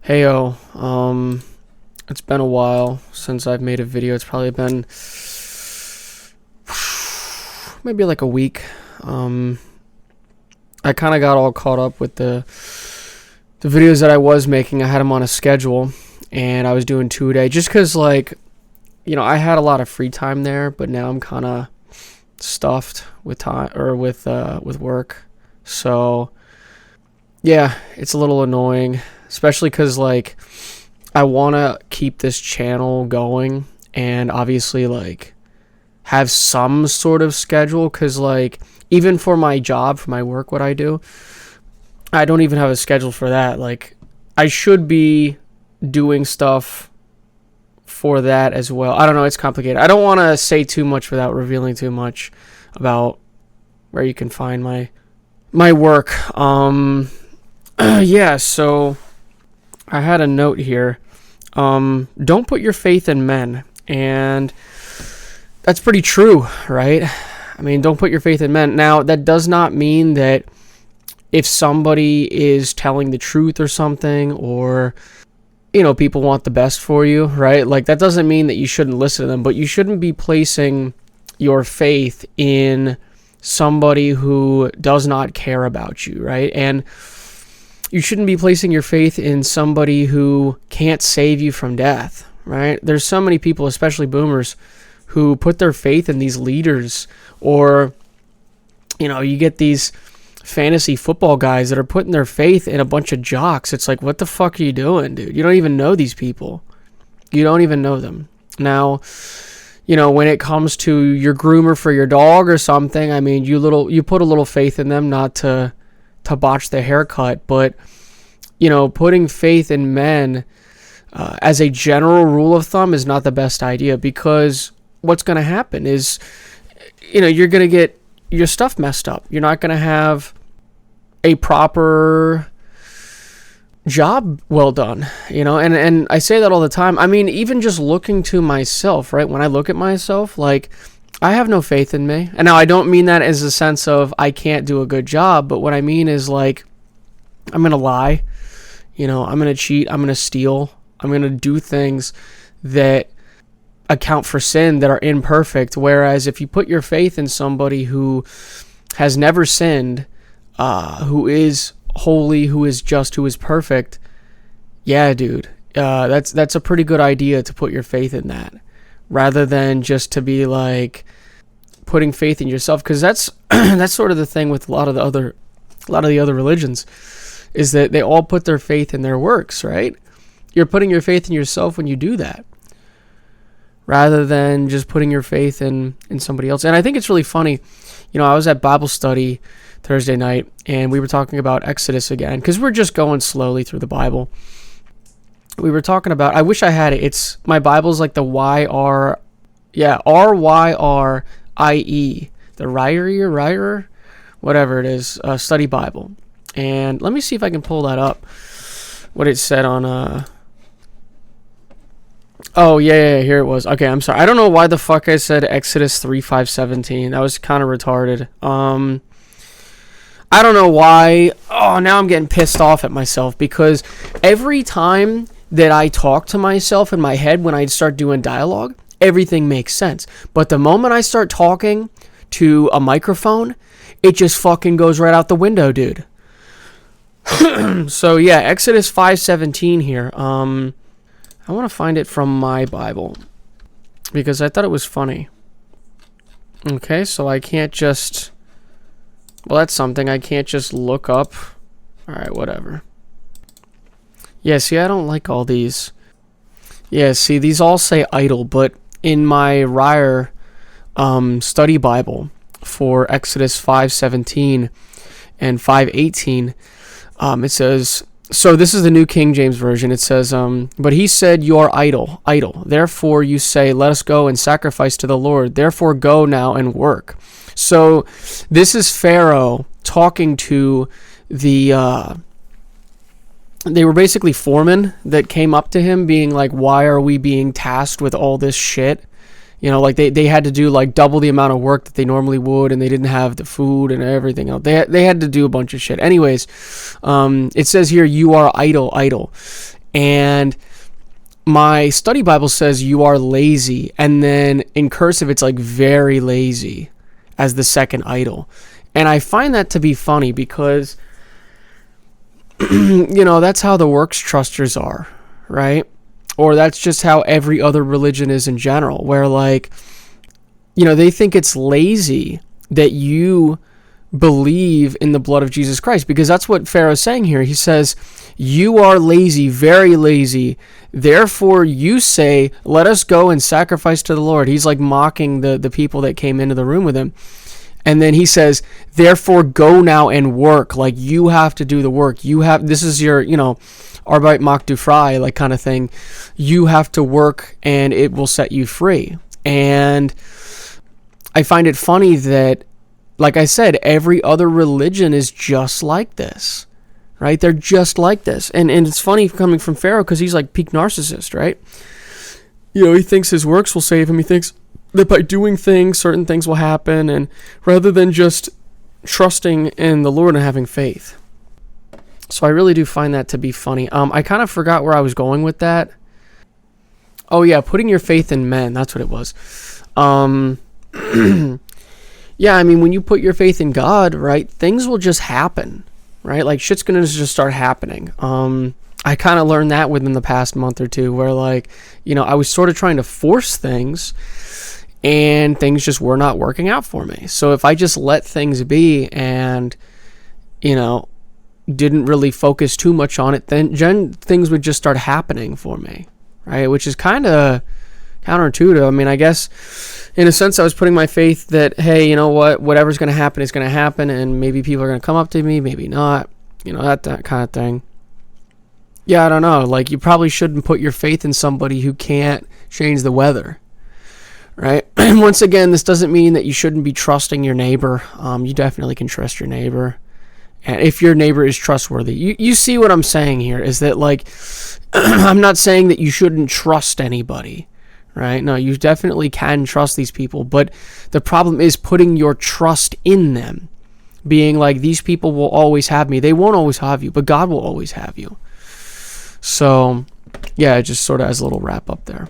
Heyo, it's been a while since I've made a video. It's probably been maybe like a week. I kind of got all caught up with the videos that I was making. I had them on a schedule, and I was doing 2 a day just because, I had a lot of free time there, but now I'm kind of stuffed with time or with work. So yeah, it's a little annoying, especially because I want to keep this channel going and obviously have some sort of schedule, because even for my job, for my work, what I do, I don't even have a schedule for that. I should be doing stuff for that as well. I don't know, it's complicated. I don't want to say too much without revealing too much about where you can find my work. Yeah, so I had a note here. Don't put your faith in men. And that's pretty true, right? I mean, don't put your faith in men. Now, that does not mean that if somebody is telling the truth or something, or, people want the best for you, right? That doesn't mean that you shouldn't listen to them, but you shouldn't be placing your faith in somebody who does not care about you, right? And you shouldn't be placing your faith in somebody who can't save you from death, right? There's so many people, especially boomers, who put their faith in these leaders, or, you get these fantasy football guys that are putting their faith in a bunch of jocks. It's like, what the fuck are you doing, dude? You don't even know these people. You don't even know them. Now, when it comes to your groomer for your dog or something, I mean, you put a little faith in them, not to botch the haircut, but putting faith in men as a general rule of thumb is not the best idea, because what's going to happen is you're going to get your stuff messed up. You're not going to have a proper job well done, and I say that all the time. I mean, even just looking to myself, right? When I look at myself, I have no faith in me. And now I don't mean that as a sense of I can't do a good job, but what I mean is I'm going to lie, I'm going to cheat, I'm going to steal, I'm going to do things that account for sin, that are imperfect. Whereas if you put your faith in somebody who has never sinned, who is holy, who is just, who is perfect, yeah, dude, that's a pretty good idea to put your faith in that, rather than just to be putting faith in yourself. Because that's that's sort of the thing with a lot of the other religions, is that they all put their faith in their works, right? You're putting your faith in yourself when you do that, rather than just putting your faith in somebody else. And I think it's really funny. I was at Bible study Thursday night, and we were talking about Exodus again, because we're just going slowly through the Bible. We were talking about, I wish I had it. It's, my Bible's the RYRIE, the Ryrie, whatever it is, study Bible. And let me see if I can pull that up, what it said on, oh, yeah, here it was. Okay, I'm sorry. I don't know why the fuck I said Exodus 3:5-17. That was kind of retarded. I don't know why. Oh, now I'm getting pissed off at myself, because every time that I talk to myself in my head when I start doing dialogue, everything makes sense. But the moment I start talking to a microphone, it just fucking goes right out the window, dude. So yeah, Exodus 5:17 here. I want to find it from my Bible, because I thought it was funny. Okay, so I can't just... Well, that's something. I can't just look up. Alright, whatever. Yeah, see, I don't like all these. Yeah, see, these all say idol, but in my Ryrie study Bible for Exodus 5:17 and 5:18, it says... So this is the New King James Version. It says, but he said, you are idle. Therefore you say, let us go and sacrifice to the Lord. Therefore go now and work. So this is Pharaoh talking to the, they were basically foremen that came up to him being like, why are we being tasked with all this shit? They had to do double the amount of work that they normally would, and they didn't have the food and everything else. They had to do a bunch of shit. Anyways, it says here, you are idle. And my study Bible says you are lazy, and then in cursive it's like very lazy as the second idol. And I find that to be funny because that's how the works trusters are, right? Or that's just how every other religion is in general, where they think it's lazy that you believe in the blood of Jesus Christ, because that's what Pharaoh's saying here. He says, you are lazy, very lazy. Therefore you say, let us go and sacrifice to the Lord. He's like mocking the people that came into the room with him. And then he says, therefore go now and work. Like, you have to do the work. This is your, Arbeit macht du frei, like kind of thing. You have to work and it will set you free. And I find it funny that, like I said, every other religion is just like this, right? They're just like this. And it's funny coming from Pharaoh because he's like peak narcissist, right? He thinks his works will save him. He thinks that by doing things, certain things will happen, and rather than just trusting in the Lord and having faith. So I really do find that to be funny. I kind of forgot where I was going with that. Oh yeah, putting your faith in men. That's what it was. Yeah, I mean, when you put your faith in God, right, things will just happen, right? Like, shit's going to just start happening. I kind of learned that within the past month or two, where I was sort of trying to force things and things just were not working out for me. So if I just let things be and, didn't really focus too much on it, then things would just start happening for me, right? Which is kind of counterintuitive. I mean, I guess in a sense I was putting my faith that, hey, you know what, whatever's going to happen is going to happen, and maybe people are going to come up to me, maybe not, that kind of thing. Yeah, I don't know. Like, you probably shouldn't put your faith in somebody who can't change the weather, right? And once again, this doesn't mean that you shouldn't be trusting your neighbor. You definitely can trust your neighbor. And if your neighbor is trustworthy, you see what I'm saying here is that, I'm not saying that you shouldn't trust anybody, right? No, you definitely can trust these people, but the problem is putting your trust in them, being like, these people will always have me. They won't always have you, but God will always have you. So, yeah, just sort of as a little wrap up there.